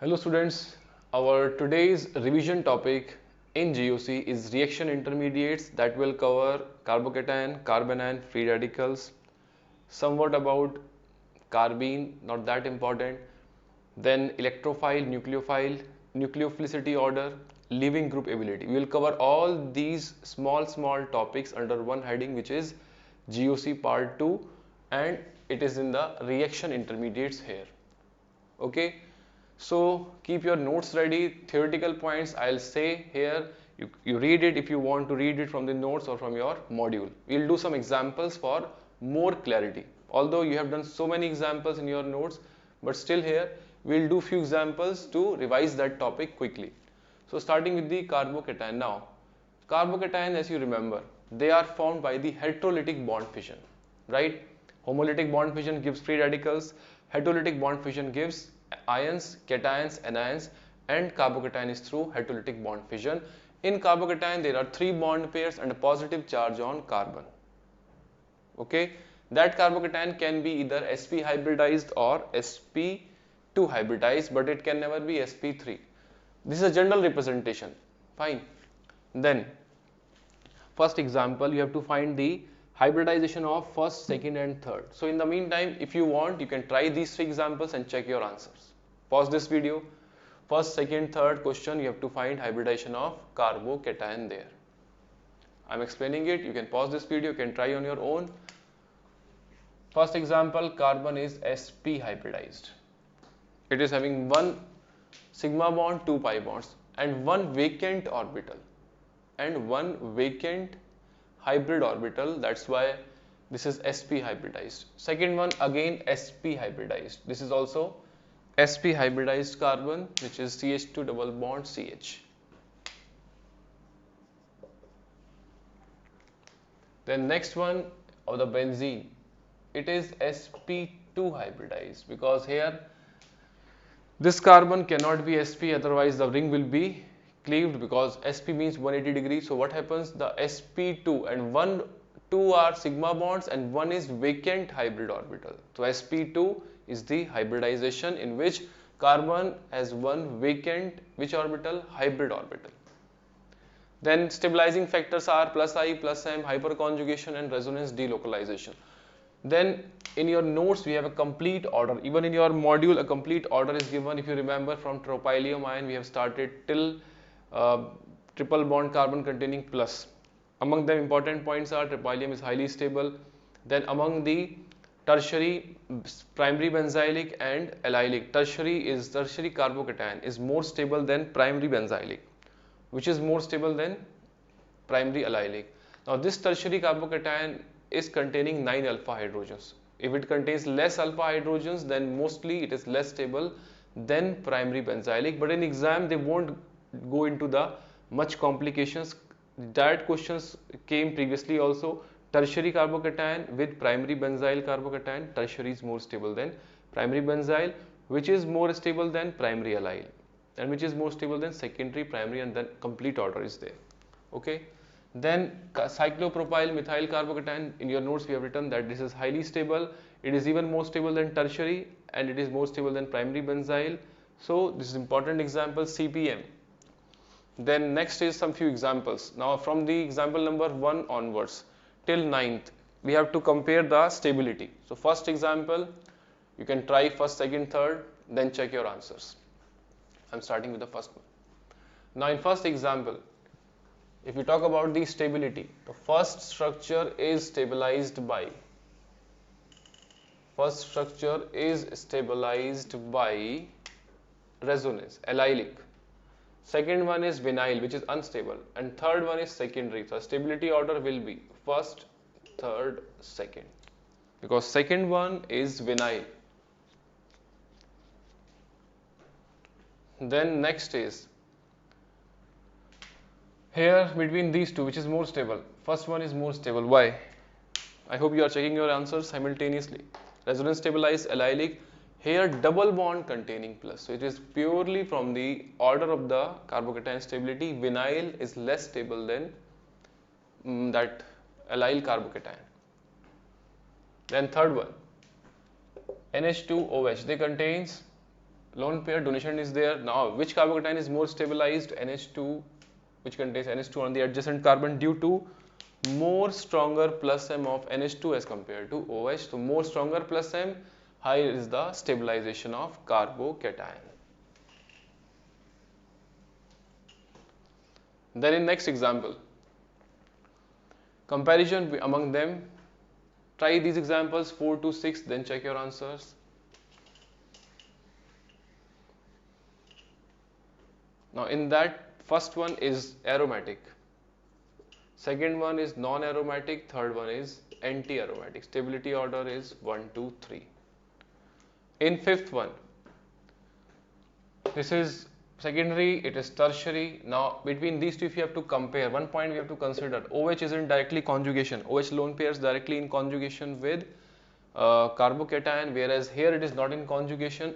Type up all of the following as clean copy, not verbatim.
Hello students, our today's revision topic in GOC is reaction intermediates that will cover carbocation, carbanion, free radicals, somewhat about carbene, not that important, then electrophile, nucleophile, nucleophilicity order, leaving group ability. We will cover all these small topics under one heading, which is GOC part 2, and it is in the reaction intermediates here. Okay, so keep your notes ready. Theoretical points I'll say here, you read it if you want to read it from the notes or from your module. We'll do some examples for more clarity. Although you have done so many examples in your notes, but still here we'll do few examples to revise that topic quickly. So starting with the carbocation. Now carbocation, as you remember, they are formed by the heterolytic bond fission, right? Homolytic bond fission gives free radicals, heterolytic bond fission gives ions, cations, anions, and carbocation is through heterolytic bond fission. In carbocation there are 3 bond pairs and a positive charge on carbon. Okay, that carbocation can be either sp hybridized or sp2 hybridized, but it can never be sp3. This is a general representation. Fine. Then first example, you have to find the hybridization of first, second and third. So in the meantime, if you want, you can try these 3 examples and check your answers. Pause this video. First, second, third question, you have to find hybridization of carbocation there. I'm explaining it. You can pause this video, you can try on your own. First example, carbon is sp hybridized. It is having 1 sigma bond, 2 pi bonds and 1 vacant orbital and 1 vacant hybrid orbital. That's why this is sp hybridized. Second one, again sp hybridized. This is also sp hybridized carbon, which is CH2 double bond CH. Then next one of the benzene, it is sp2 hybridized, because here this carbon cannot be sp, otherwise the ring will be cleaved, because sp means 180 degrees. So what happens, the sp2 and 2 are sigma bonds and 1 is vacant hybrid orbital. So sp2 is the hybridization in which carbon has 1 vacant which orbital, hybrid orbital. Then stabilizing factors are plus I, plus M, hyperconjugation and resonance delocalization. Then in your notes we have a complete order. Even in your module a complete order is given. If you remember, from tropylium ion we have started till triple bond carbon containing plus. Among them important points are tropylium is highly stable. Then among the tertiary, primary benzylic and allylic, tertiary carbocation is more stable than primary benzylic, which is more stable than primary allylic. Now this tertiary carbocation is containing 9 alpha hydrogens. If it contains less alpha hydrogens, then mostly it is less stable than primary benzylic. But in exam they won't go into the much complications. That questions came previously also. Tertiary carbocation with primary benzyl carbocation, tertiary is more stable than primary benzyl, which is more stable than primary allyl, and which is more stable than secondary, primary, and then complete order is there. Okay. Then cyclopropyl methyl carbocation, in your notes we have written that this is highly stable. It is even more stable than tertiary and it is more stable than primary benzyl. So this is important example, CPM. Then next is some few examples. Now from the example number 1 onwards till 9th, we have to compare the stability. So first example, you can try first, second, third, then check your answers. I'm starting with the first one. Now in first example, if we talk about the stability, the first structure is stabilized by resonance, allylic. Second one is vinyl, which is unstable, and third one is secondary. So stability order will be first, third, second, because second one is vinyl. Then next is here between these two, which is more stable. First one is more stable. Why? I hope you are checking your answers simultaneously. Resonance stabilized, allylic. Here double bond containing plus. So it is purely from the order of the carbocation stability. Vinyl is less stable than that allyl carbocation. Then third one, NH2OH, they contains lone pair donation is there. Now, which carbocation is more stabilized? NH2, which contains NH2 on the adjacent carbon due to more stronger plus M of NH2 as compared to OH. So, more stronger plus M, higher is the stabilization of carbocation. Then in next example, comparison among them. Try these examples 4 to 6, then check your answers. Now in that, first one is aromatic, second one is non-aromatic, third one is anti-aromatic. Stability order is 1, 2, 3. In fifth one, this is secondary, it is tertiary. Now between these two, if you have to compare, one point we have to consider, OH is in directly conjugation, OH lone pairs directly in conjugation with carbocation, whereas here it is not in conjugation.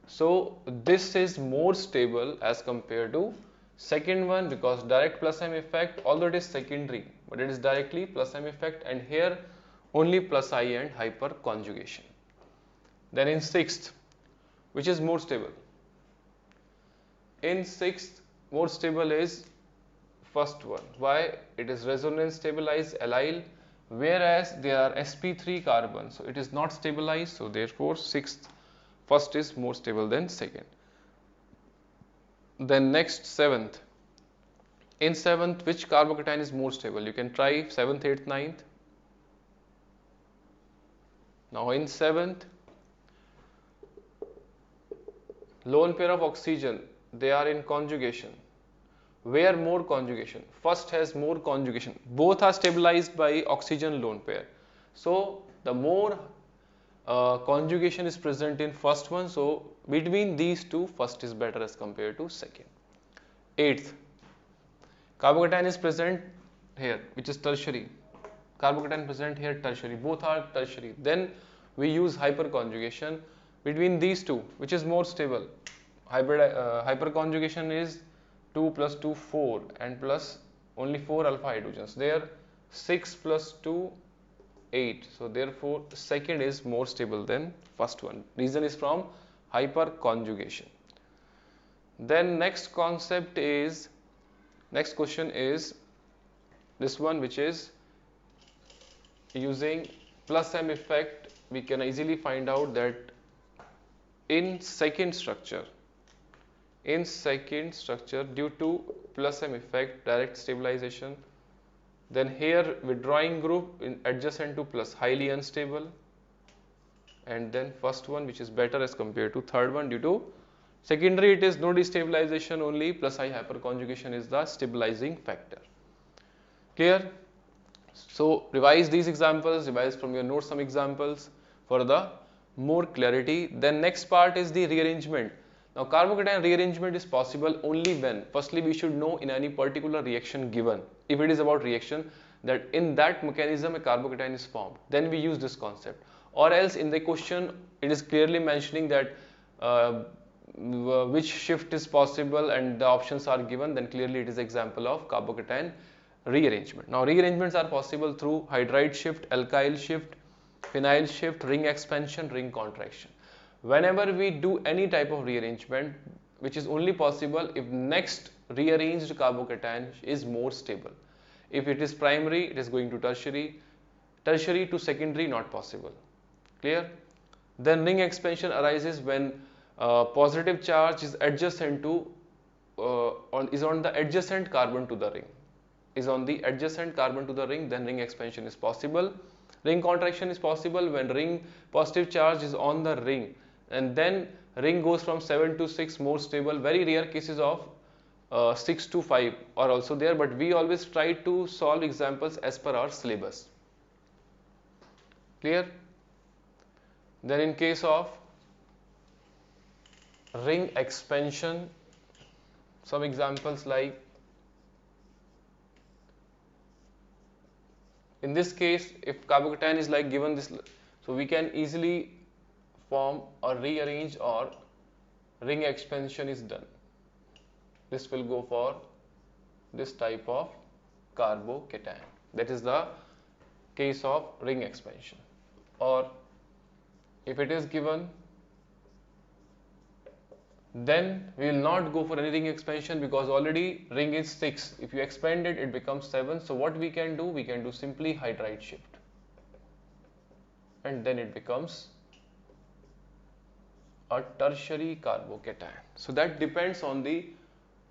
So this is more stable as compared to second one, because direct plus M effect, although it is secondary, but it is directly plus M effect, and here only plus I and hyperconjugation. Then in sixth, which is more stable? In sixth, more stable is first one. Why? It is resonance stabilized allyl, whereas there are sp3 carbons, so it is not stabilized. So therefore, sixth, first is more stable than second. Then next, seventh. In seventh, which carbocation is more stable? You can try seventh, eighth, ninth. Now in seventh, lone pair of oxygen, they are in conjugation. Where more conjugation? First has more conjugation. Both are stabilized by oxygen lone pair. So the more conjugation is present in first one. So between these two, first is better as compared to second. Eighth, carbocation is present here, which is tertiary. Carbocation present here, tertiary. Both are tertiary. Then we use hyperconjugation between these two, which is more stable. Hyperconjugation is 2 plus 2, 4, and plus only 4 alpha hydrogens. There 6 plus 2, 8. So therefore, second is more stable than first one. Reason is from hyperconjugation. Then next concept is, next question is this one, which is using plus M effect. We can easily find out that in second structure, due to plus M effect, direct stabilization, then here withdrawing group in adjacent to plus, highly unstable, and then first one, which is better as compared to third one. Due to secondary, it is no destabilization, only plus I hyperconjugation is the stabilizing factor. Clear? So revise these examples, revise from your notes some examples for the more clarity. Then next part is the rearrangement. Now carbocation rearrangement is possible only when, firstly we should know in any particular reaction given, if it is about reaction, that in that mechanism a carbocation is formed, then we use this concept. Or else in the question it is clearly mentioning that which shift is possible and the options are given, then clearly it is example of carbocation rearrangement. Now rearrangements are possible through hydride shift, alkyl shift, phenyl shift, ring expansion, ring contraction. Whenever we do any type of rearrangement, which is only possible if next rearranged carbocation is more stable. If it is primary, it is going to tertiary, tertiary to secondary, not possible. Clear? Then ring expansion arises when positive charge is adjacent to is on the adjacent carbon to the ring. Then ring expansion is possible. Ring contraction is possible when ring positive charge is on the ring, and then ring goes from 7 to 6, more stable. Very rare cases of 6 to 5 are also there, but we always try to solve examples as per our syllabus. Clear? Then in case of ring expansion, some examples like, in this case, if carbocation is like given this, so we can easily form or rearrange, or ring expansion is done. This will go for this type of carbocation. That is the case of ring expansion. Or if it is given then we will not go for any ring expansion because already ring is 6. If you expand it, it becomes 7. So what we can do? We can do simply hydride shift, and then it becomes a tertiary carbocation. So that depends on the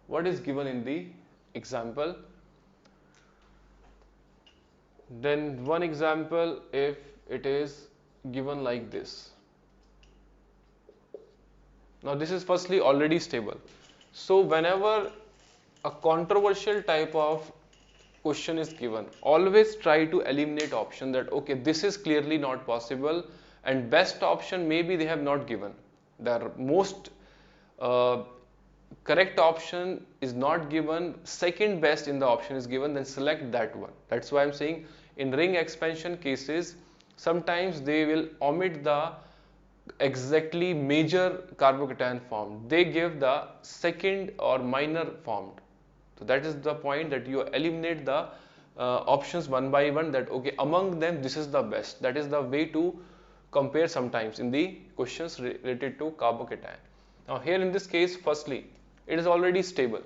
what is given in the example. Then one example, if it is given like this. Now this is firstly already stable. So whenever a controversial type of question is given, always try to eliminate option that okay, this is clearly not possible, and best option maybe they have not given. The most correct option is not given, second best in the option is given, then select that one. That's why I'm saying in ring expansion cases, sometimes they will omit the exactly major carbocation form. They give the second or minor formed. So that is the point, that you eliminate the options one by one, that okay, among them this is the best. That is the way to compare sometimes in the questions related to carbocation. Now here in this case, firstly, it is already stable,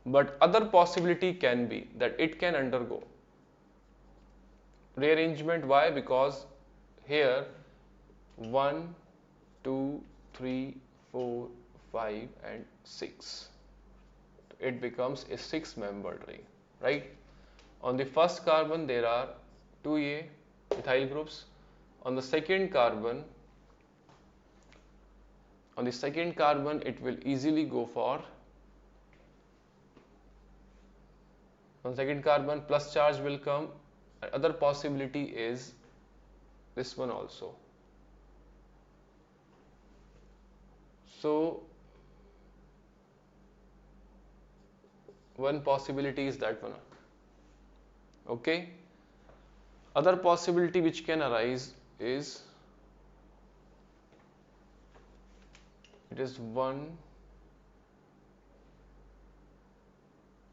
but other possibility can be that it can undergo rearrangement. Why? Because here 1, 2, 3, 4, 5 and 6, it becomes a 6-membered ring, right? On the first carbon there are 2A methyl groups. On the second carbon it will easily go for, on second carbon plus charge will come. Other possibility is this one also. So one possibility is that one. Okay. Other possibility which can arise is it is 1.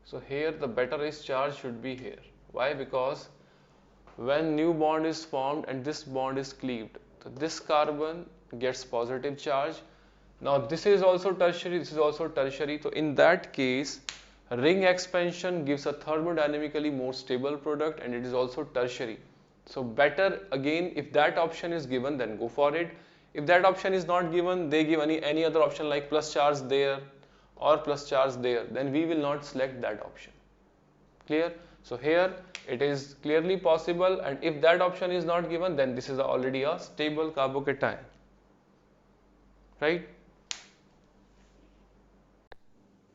So here the better charge should be here. Why? Because when new bond is formed and this bond is cleaved, so this carbon gets positive charge. Now this is also tertiary, this is also tertiary. So in that case, ring expansion gives a thermodynamically more stable product, and it is also tertiary. So better again, if that option is given, then go for it. If that option is not given, they give any other option like plus charge there or plus charge there, then we will not select that option. Clear? So here it is clearly possible, and if that option is not given, then this is already a stable carbocation, right?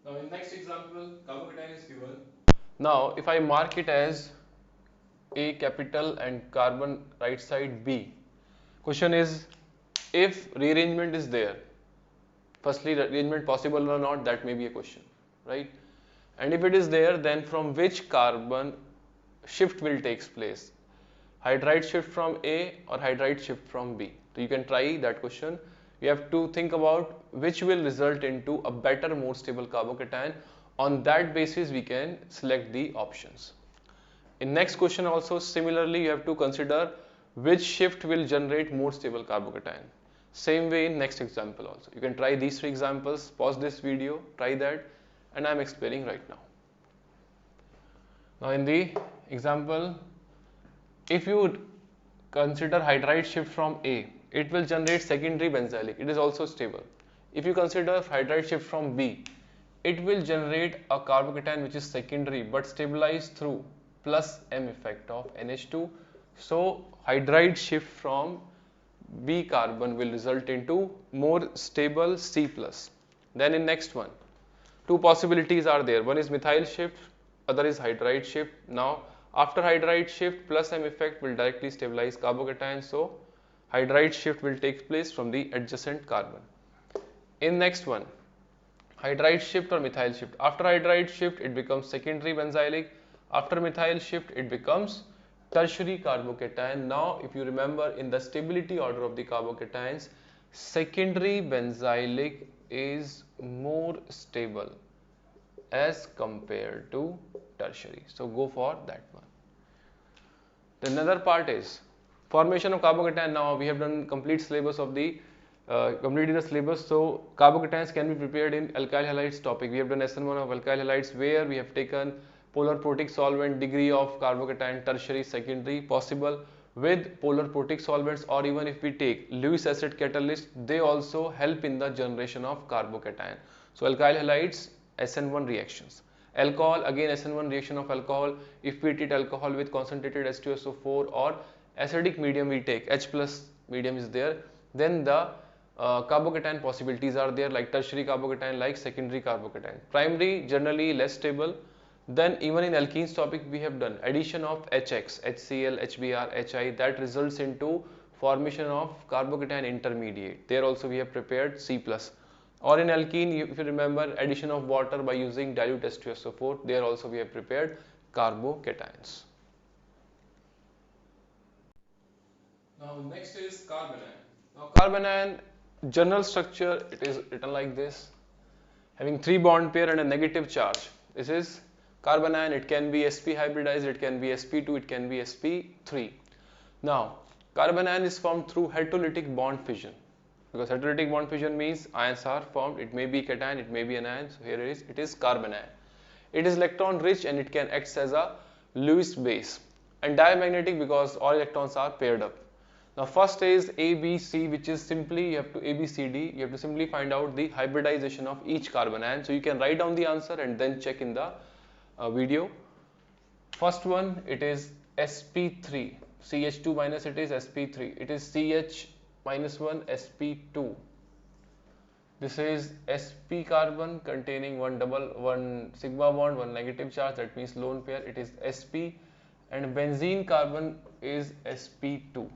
Now in next example, carbocation is given. Now if I mark it as A capital and carbon right side B, question is if rearrangement is there. Firstly, rearrangement possible or not, that may be a question, right? And if it is there, then from which carbon shift will take place? Hydride shift from A or hydride shift from B? So you can try that question. You have to think about which will result into a better, more stable carbocation. On that basis, we can select the options. In next question also similarly, you have to consider which shift will generate more stable carbocation. Same way in next example also. You can try these 3 examples, pause this video, try that, and I am explaining right now. Now in the example, if you consider hydride shift from A, it will generate secondary benzylic. It is also stable. If you consider hydride shift from B, it will generate a carbocation which is secondary but stabilized through plus M effect of NH2. So hydride shift from B carbon will result into more stable C+. Then in next one, 2 possibilities are there. One is methyl shift, other is hydride shift. Now after hydride shift, plus M effect will directly stabilize carbocation. So hydride shift will take place from the adjacent carbon. In next one, hydride shift or methyl shift. After hydride shift, it becomes secondary benzylic. After methyl shift, it becomes tertiary carbocation. Now if you remember, in the stability order of the carbocations, secondary benzylic is more stable as compared to tertiary. So go for that one. The another part is formation of carbocation. Now we have done complete syllabus of the completed the syllabus. So carbocations can be prepared in alkyl halides topic. We have done SN1 of alkyl halides where we have taken polar protic solvent, degree of carbocation, tertiary, secondary, possible with polar protic solvents, or even if we take Lewis acid catalyst, they also help in the generation of carbocation. So alkyl halides, SN1 reactions. Alcohol, again SN1 reaction of alcohol. If we treat alcohol with concentrated H2SO4 or acidic medium we take, H plus medium is there, then the carbocation possibilities are there, like tertiary carbocation, like secondary carbocation. Primary generally less stable. Then even in alkenes topic we have done addition of HX, HCl, HBr, HI, that results into formation of carbocation intermediate. There also we have prepared C+. Or in alkene, if you remember, addition of water by using dilute H2SO4, there also we have prepared carbocations. Now next is carbanion. Now carbanion general structure, it is written like this, having 3 bond pair and a negative charge. This is carbanion. It can be sp hybridized, it can be sp2, it can be sp3. Now carbanion is formed through heterolytic bond fission, because heterolytic bond fission means ions are formed. It may be cation, it may be anion. So here it is carbanion. It is electron rich and it can act as a Lewis base, and diamagnetic because all electrons are paired up. Now first is A, B, C, which is simply you have to A, B, C, D. You have to simply find out the hybridization of each carbanion. So you can write down the answer and then check in the video. First one, it is sp3, CH2 minus, it is sp3. It is CH minus 1 sp2. This is sp carbon containing one sigma bond, one negative charge, that means lone pair. It is sp, and benzene carbon is sp2,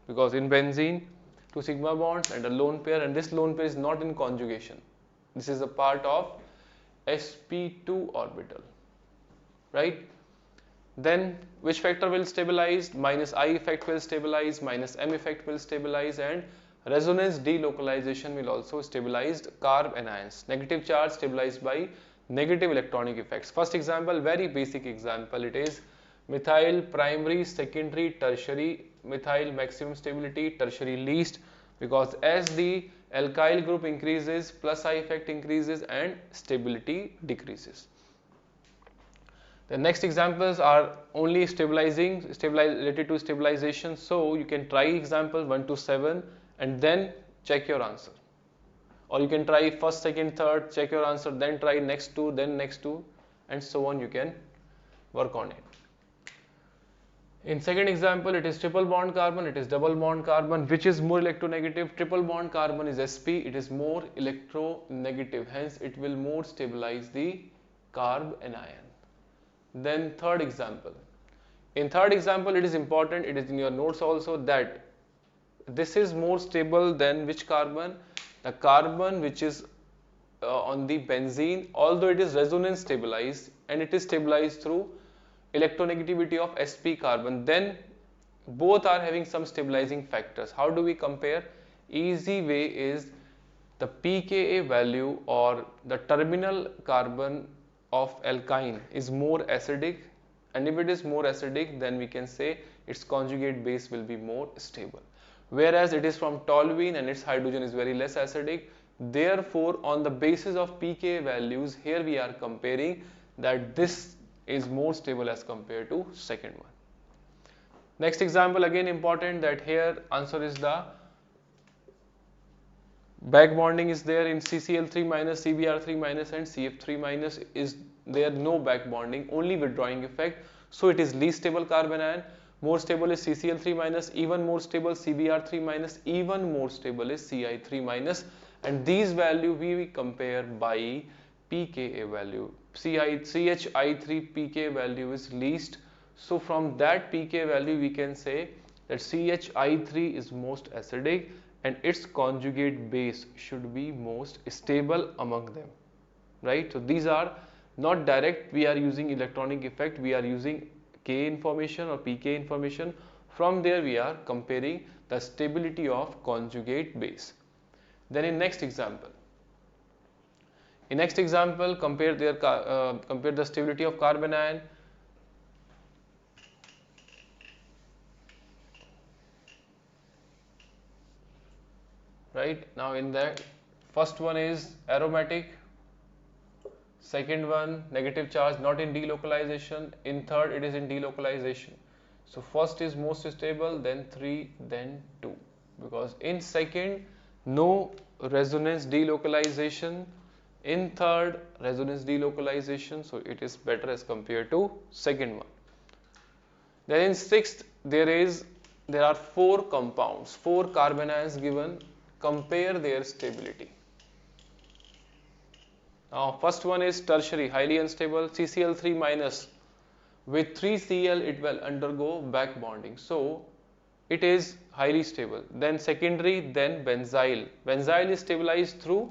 because in benzene 2 sigma bonds and a lone pair, and this lone pair is not in conjugation. This is a part of sp2 orbital, right? Then which factor will stabilize? Minus I effect will stabilize, minus M effect will stabilize, and resonance delocalization will also stabilize carb anions. Negative charge stabilized by negative electronic effects. First example, very basic example, it is methyl primary, secondary, tertiary. Methyl maximum stability, tertiary least, because as the alkyl group increases, plus I effect increases and stability decreases. The next examples are only related to stabilization. So you can try example 1 to 7 and then check your answer, or you can try first, second, third, check your answer, then try next two, then next two, and so on. You can work on it. In second example, it is triple bond carbon, it is double bond carbon. Which is more electronegative? Triple bond carbon is sp, it is more electronegative, hence it will more stabilize the carb anion. Then third example. In third example, it is important, it is in your notes also, that this is more stable than which carbon? The carbon which is on the benzene, although it is resonance stabilized and it is stabilized through electronegativity of sp carbon, then both are having some stabilizing factors. How do we compare? Easy way is the pKa value, or the terminal carbon of alkyne is more acidic, and if it is more acidic, then we can say its conjugate base will be more stable, whereas it is from toluene and its hydrogen is very less acidic. Therefore on the basis of pKa values, here we are comparing that this is more stable as compared to second one. Next example, again important, that here answer is the back bonding is there in CCl3 minus, CBr3 minus and CF3 minus. Is there no back bonding, only withdrawing effect. So it is least stable carbanion. More stable is CCl3 minus, even more stable CBr3 minus, even more stable is Ci3 minus, and these value we compare by pKa value. CHI3 pK value is least, so from that pK value we can say that CHI3 is most acidic and its conjugate base should be most stable among them, right? So these are not direct, we are using electronic effect, we are using K information or pK information. From there we are comparing the stability of conjugate base. Then in next example, compare the stability of carbanion. right? Now in that, first one is aromatic, second one negative charge, not in delocalization, in third it is in delocalization. So first is most stable, then 3, then 2, because in second no resonance delocalization, in third resonance delocalization, so it is better as compared to second one. Then in sixth there are 4 compounds, 4 carbanions given, compare their stability. Now first one is tertiary, highly unstable, CCl3 minus. With 3Cl it will undergo back bonding, so it is highly stable. Then secondary, then benzyl. Benzyl is stabilized through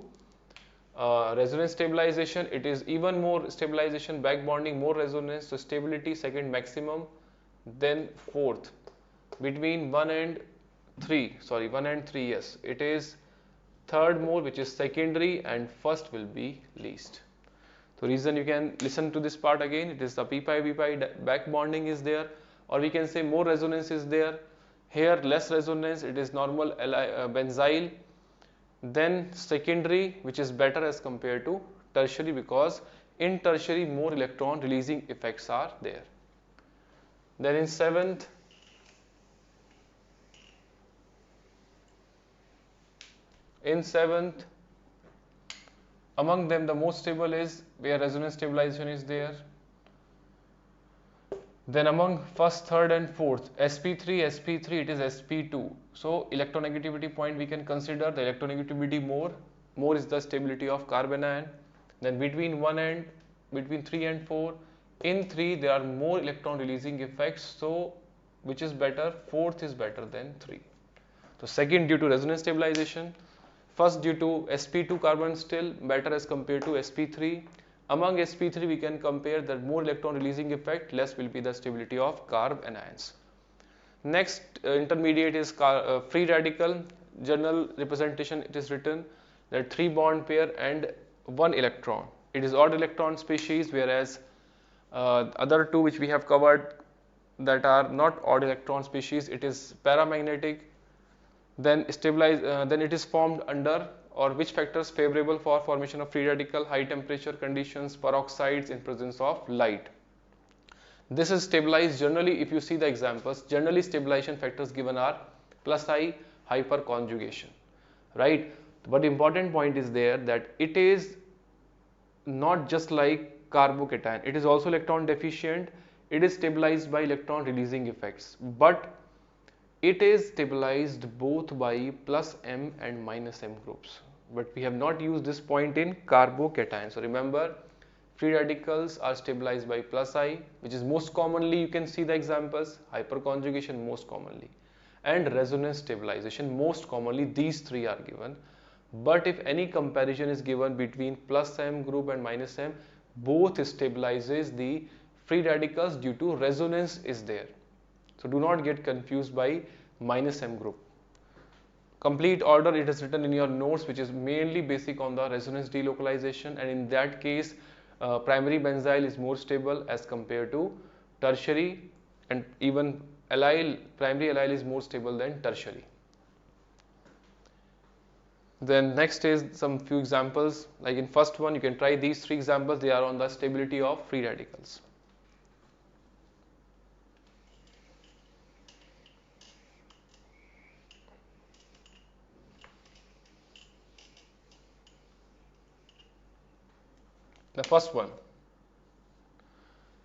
resonance stabilization. It is even more stabilization, back bonding, more resonance, so stability second maximum. Then fourth, between 1 and 3, yes, it is third more, which is secondary, and first will be least. So reason, you can listen to this part again, it is the p-pi back bonding is there, or we can say more resonance is there. Here less resonance, it is normal benzyl. Then secondary, which is better as compared to tertiary, because in tertiary more electron releasing effects are there. Then in seventh, among them the most stable is where resonance stabilization is there. Then among first, third and fourth, sp3, it is sp2. So electronegativity point we can consider the electronegativity more is the stability of carbanion. Then between 3 and 4, in 3 there are more electron releasing effects, so which is better? Fourth is better than 3. So second due to resonance stabilization, first due to sp2 carbon still better as compared to sp3. Among sp3 we can compare that more electron releasing effect, less will be the stability of carb anions. Next intermediate is free radical. Journal representation, it is written that 3 bond pair and 1 electron. It is odd electron species, whereas other 2 which we have covered that are not odd electron species, it is paramagnetic. Then then it is formed under, or which factors favorable for formation of free radical? High temperature conditions, peroxides in presence of light. This is stabilized generally. If you see the examples, generally stabilization factors given are plus I, hyperconjugation, right? But important point is there that it is not just like carbocation, it is also electron deficient. It is stabilized by electron releasing effects, but it is stabilized both by plus M and minus M groups. But we have not used this point in carbocation. So remember, free radicals are stabilized by plus I, which is most commonly, you can see the examples, hyperconjugation most commonly, and resonance stabilization most commonly. These 3 are given. But if any comparison is given between plus M group and minus M, both stabilizes the free radicals due to resonance is there. So do not get confused by minus M group. Complete order it is written in your notes, which is mainly basic on the resonance delocalization, and in that case primary benzyl is more stable as compared to tertiary, and even primary allyl is more stable than tertiary. Then next is some few examples, like in first one you can try these 3 examples, they are on the stability of free radicals. The first one,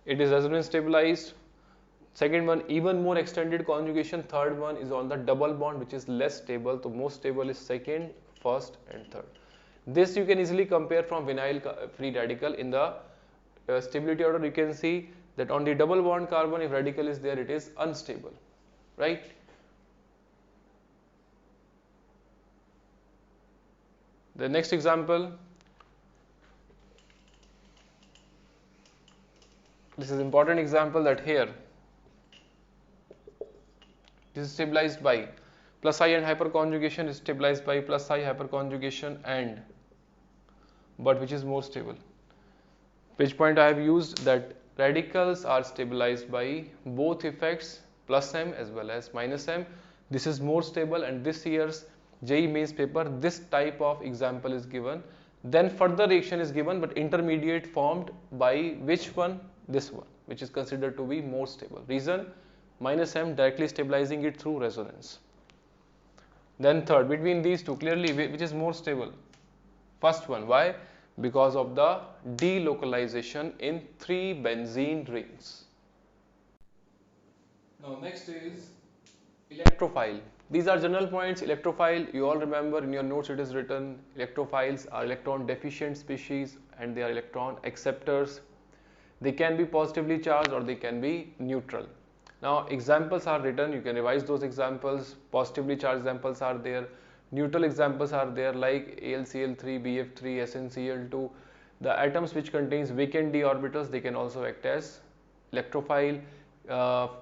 it is resonance stabilized. Second one, even more extended conjugation. Third one is on the double bond, which is less stable. So most stable is second, first and third. This you can easily compare from vinyl free radical. In the stability order you can see that on the double bond carbon, if radical is there, it is unstable, right? The next example, this is important example, that here this is stabilized by plus I and hyperconjugation, is stabilized by plus I hyperconjugation and, but which is more stable? Which point I have used that radicals are stabilized by both effects, plus M as well as minus M. This is more stable, and this year's JEE mains paper, this type of example is given. Then further reaction is given, but intermediate formed by which one? This one, which is considered to be more stable. Reason? Minus M directly stabilizing it through resonance. Then third, between these two, clearly which is more stable? First one. Why? Because of the delocalization in 3 benzene rings. Now next is electrophile. These are general points. Electrophile, you all remember, in your notes it is written, electrophiles are electron deficient species and they are electron acceptors. They can be positively charged or they can be neutral. Now examples are written, you can revise those examples. Positively charged examples are there, neutral examples are there, like AlCl3, BF3, SnCl2. The atoms which contains vacant d orbitals, they can also act as electrophile.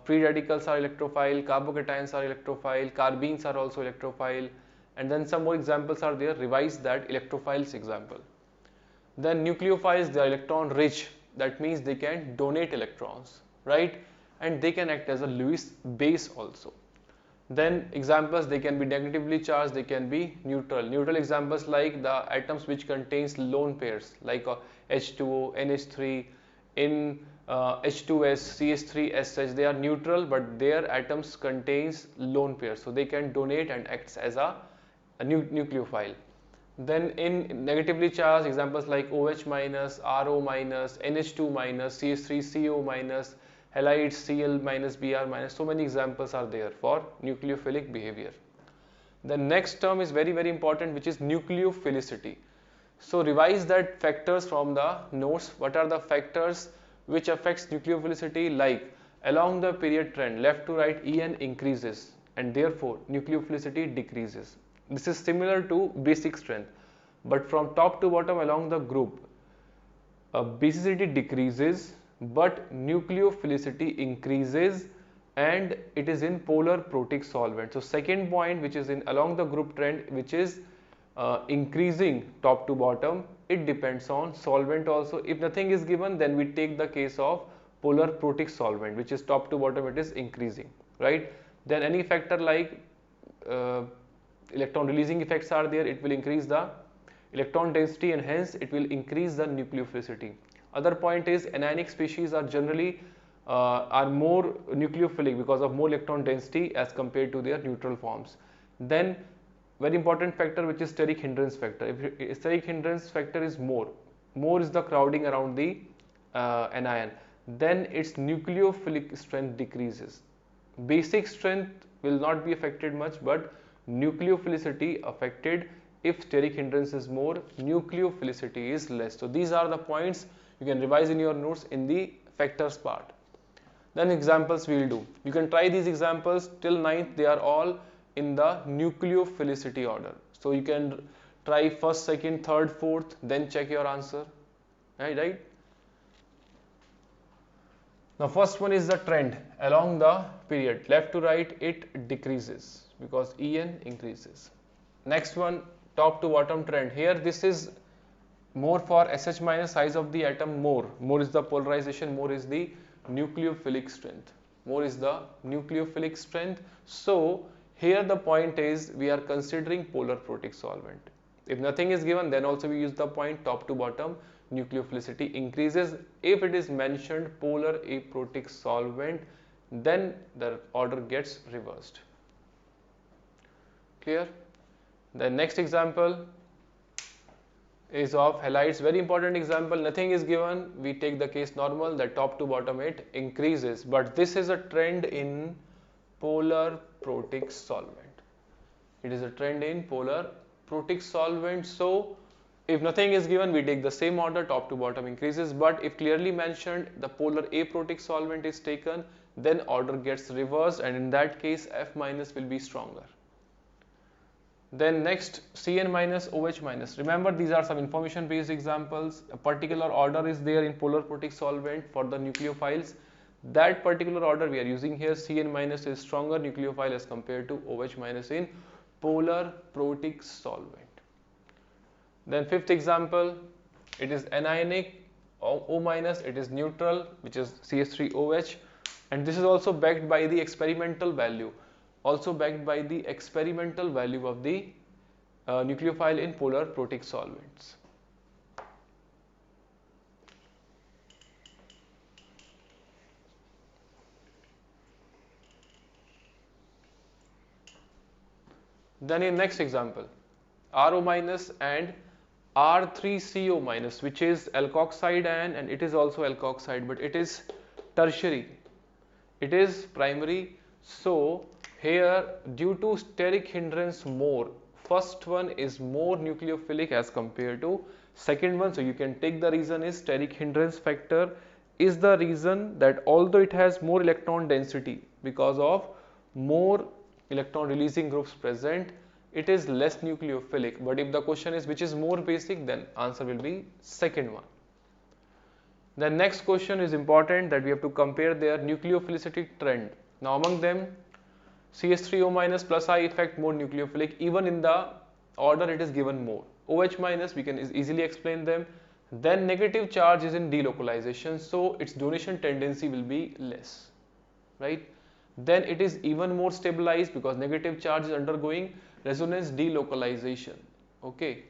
Free radicals are electrophile, carbocations are electrophile, carbenes are also electrophile, and then some more examples are there. Revise that electrophiles example. Then nucleophiles, they are electron rich, that means they can donate electrons, right? And they can act as a Lewis base also. Then examples, they can be negatively charged, they can be neutral. Neutral examples like the atoms which contains lone pairs, like H2O, NH3, in H2S, CH3SH, they are neutral, but their atoms contains lone pairs, so they can donate and acts as a nucleophile. Then in negatively charged, examples like OH minus, RO minus, NH2 minus, CH3CO minus, Halides, Cl minus, Br minus, so many examples are there for nucleophilic behavior. The next term is very important, which is nucleophilicity. So revise that factors from the notes. What are the factors which affects nucleophilicity? Like along the period trend, left to right, En increases and therefore nucleophilicity decreases. This is similar to basic strength, but from top to bottom along the group, basicity decreases but nucleophilicity increases, and it is in polar protic solvent. So second point, which is in along the group trend, which is increasing top to bottom, it depends on solvent also. If nothing is given, then we take the case of polar protic solvent, which is top to bottom, it is increasing, right? Then any factor like electron releasing effects are there, it will increase the electron density and hence it will increase the nucleophilicity. Other point is anionic species are generally are more nucleophilic because of more electron density as compared to their neutral forms. Then very important factor, which is steric hindrance factor. If steric hindrance factor is more is the crowding around the anion, then its nucleophilic strength decreases. Basic strength will not be affected much, but nucleophilicity affected if steric hindrance is more, nucleophilicity is less. So these are the points you can revise in your notes in the factors part. Then examples we will do. You can try these examples till 9th, they are all in the nucleophilicity order. So you can try first, second, third, fourth, then check your answer, right? Now first one is the trend along the period, left to right it decreases because En increases. Next one, top to bottom trend. Here this is more for SH minus, size of the atom more is the polarization, more is the nucleophilic strength, So here the point is we are considering polar protic solvent. If nothing is given, then also we use the point top to bottom, nucleophilicity increases. If it is mentioned polar aprotic solvent, then the order gets reversed. Clear? The next example is of halides. Very important example. Nothing is given, we take the case normal, that top to bottom it increases, but this is a trend in polar protic solvent. It is a trend in polar protic solvent. So if nothing is given, we take the same order, top to bottom increases, but if clearly mentioned the polar aprotic solvent is taken, then order gets reversed, and in that case F minus will be stronger. Then next, Cn minus, OH minus. Remember, these are some information based examples. A particular order is there in polar protic solvent for the nucleophiles. That particular order we are using here. Cn minus is stronger nucleophile as compared to OH minus in polar protic solvent. Then fifth example, it is anionic, O minus, it is neutral, which is CH3OH, and this is also backed by the experimental value. Also backed by the experimental value of the nucleophile in polar protic solvents. Then in next example, RO minus and R3CO minus, which is alkoxide ion, and it is also alkoxide, but it is tertiary. It is primary. So here, due to steric hindrance more, first one is more nucleophilic as compared to second one. So you can take the reason is steric hindrance factor is the reason that although it has more electron density because of more electron releasing groups present, it is less nucleophilic. But if the question is which is more basic, then answer will be second one. The next question is important, that we have to compare their nucleophilicity trend. Now among them, CH3O minus plus I effect more nucleophilic, even in the order it is given more. OH minus, we can easily explain them. Then negative charge is in delocalization, so its donation tendency will be less, right? Then it is even more stabilized because negative charge is undergoing resonance delocalization, okay?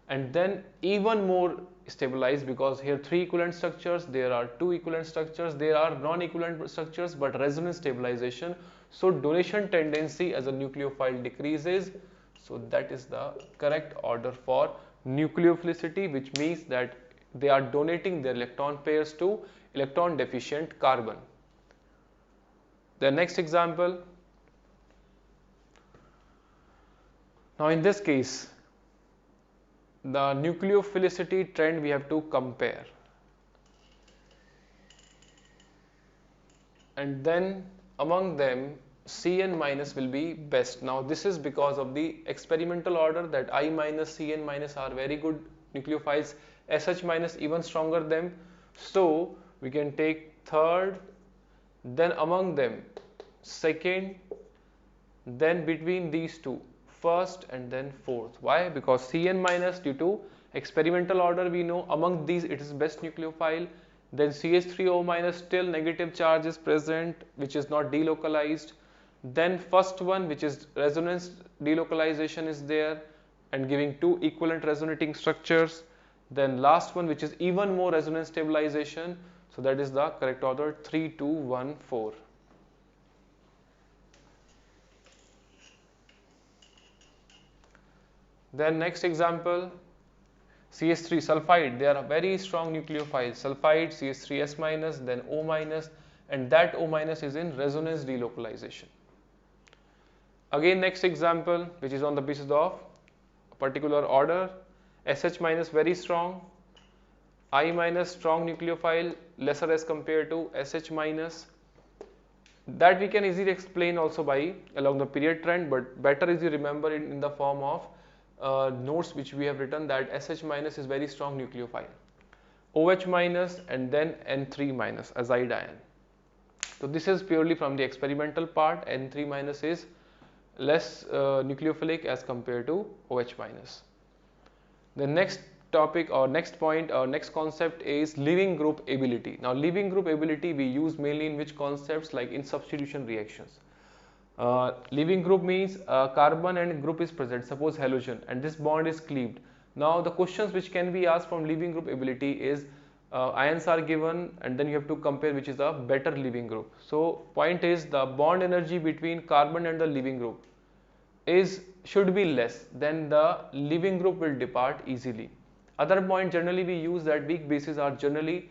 And then even more stabilized because here 3 equivalent structures, there are 2 equivalent structures, there are non-equivalent structures, but resonance stabilization. So donation tendency as a nucleophile decreases. So that is the correct order for nucleophilicity, which means that they are donating their electron pairs to electron deficient carbon. The next example. Now in this case, the nucleophilicity trend we have to compare, and then among them Cn minus will be best. Now this is because of the experimental order that I minus, Cn minus are very good nucleophiles, Sh minus even stronger than. So we can take third, then among them second, then between these two first, and then fourth. Why? Because Cn minus, due to experimental order, we know among these it is best nucleophile. Then CH3O minus, still negative charge is present, which is not delocalized. Then first one, which is resonance delocalization, is there and giving 2 equivalent resonating structures. Then last one, which is even more resonance stabilization. So that is the correct order, 3, 2, 1, 4. Then next example, CH3 sulfide. They are very strong nucleophiles. Sulfide, CH3S minus, then O minus, and that O minus is in resonance delocalization. Again, next example, which is on the basis of a particular order. SH minus very strong, I minus strong nucleophile, lesser as compared to SH minus. That we can easily explain also by along the period trend, but better is you remember it in the form of notes which we have written, that SH minus is very strong nucleophile, OH minus, and then N3 minus azide ion. So this is purely from the experimental part. N3 minus is less nucleophilic as compared to OH minus. The next topic or next point or next concept is leaving group ability. Now leaving group ability we use mainly in which concepts, like in substitution reactions. Leaving group means carbon and group is present, suppose halogen, and this bond is cleaved. Now the questions which can be asked from leaving group ability is ions are given, and then you have to compare which is a better leaving group. So point is the bond energy between carbon and the leaving group should be less, then the leaving group will depart easily. Other point, generally we use that weak bases are generally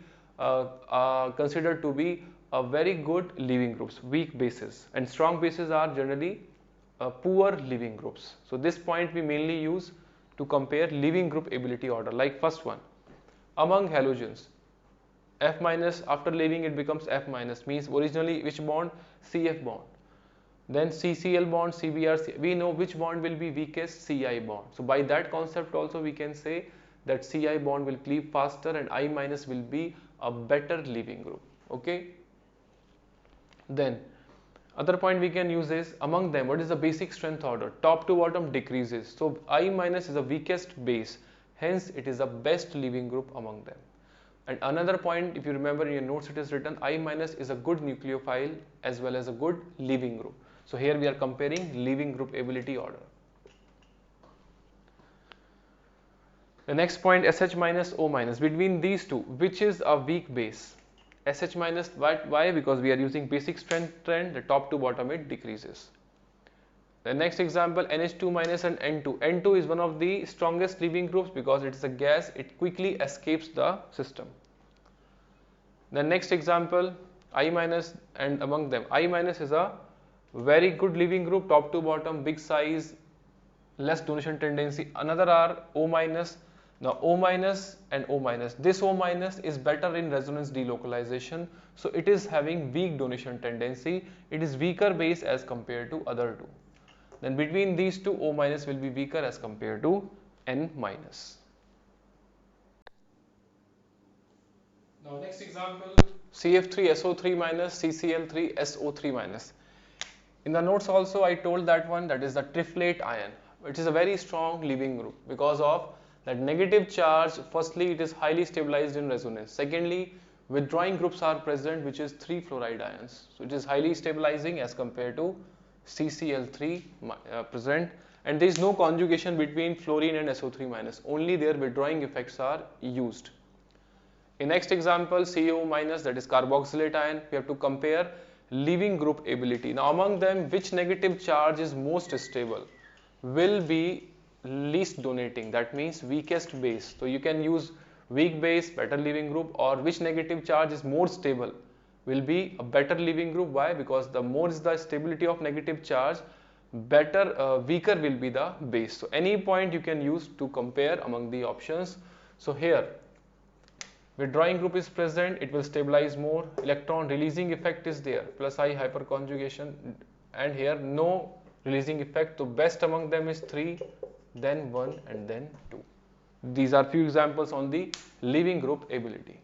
considered to be very good leaving groups, weak bases, and strong bases are generally poor leaving groups. So this point we mainly use to compare leaving group ability order. Like first one, among halogens, F minus, after leaving it becomes F minus, means originally which bond? CF bond. Then CCl bond, CBr, we know which bond will be weakest? Ci bond. So by that concept also we can say that Ci bond will cleave faster and I minus will be a better leaving group. Okay. Then other point we can use is among them what is the basic strength order? Top to bottom decreases. So I minus is the weakest base, hence it is the best leaving group among them. And another point, if you remember in your notes it is written I minus is a good nucleophile as well as a good leaving group. So here we are comparing leaving group ability order. The next point, SH minus O minus. Between these two, which is a weak base? SH minus, why? Because we are using basic strength trend, the top to bottom it decreases. The next example, NH2 minus and N2. N2 is one of the strongest leaving groups because it is a gas, it quickly escapes the system. The next example, I minus, and among them, I minus is a very good leaving group, top to bottom, big size, less donation tendency. Another are O minus. Now O minus and O minus. This O minus is better in resonance delocalization, so it is having weak donation tendency. It is weaker base as compared to other two. Then between these two, O minus will be weaker as compared to N minus. Now next example, CF3SO3 minus, CCl3SO3 minus. In the notes also I told that one, that is the triflate ion. It is a very strong leaving group because of that negative charge. Firstly, it is highly stabilized in resonance. Secondly, withdrawing groups are present, which is 3 fluoride ions. So it is highly stabilizing as compared to CCl3 present, and there is no conjugation between fluorine and SO3 minus. Only their withdrawing effects are used. In next example, CO minus, that is carboxylate ion. We have to compare leaving group ability. Now among them, which negative charge is most stable? Will be least donating, that means weakest base. So you can use weak base, better leaving group, or which negative charge is more stable, will be a better leaving group. Why? Because the more is the stability of negative charge, weaker will be the base. So any point you can use to compare among the options. So here withdrawing group is present, it will stabilize more. Electron releasing effect is there, plus I hyperconjugation, and here no releasing effect. So best among them is 3, then 1, and then 2. These are few examples on the leaving group ability.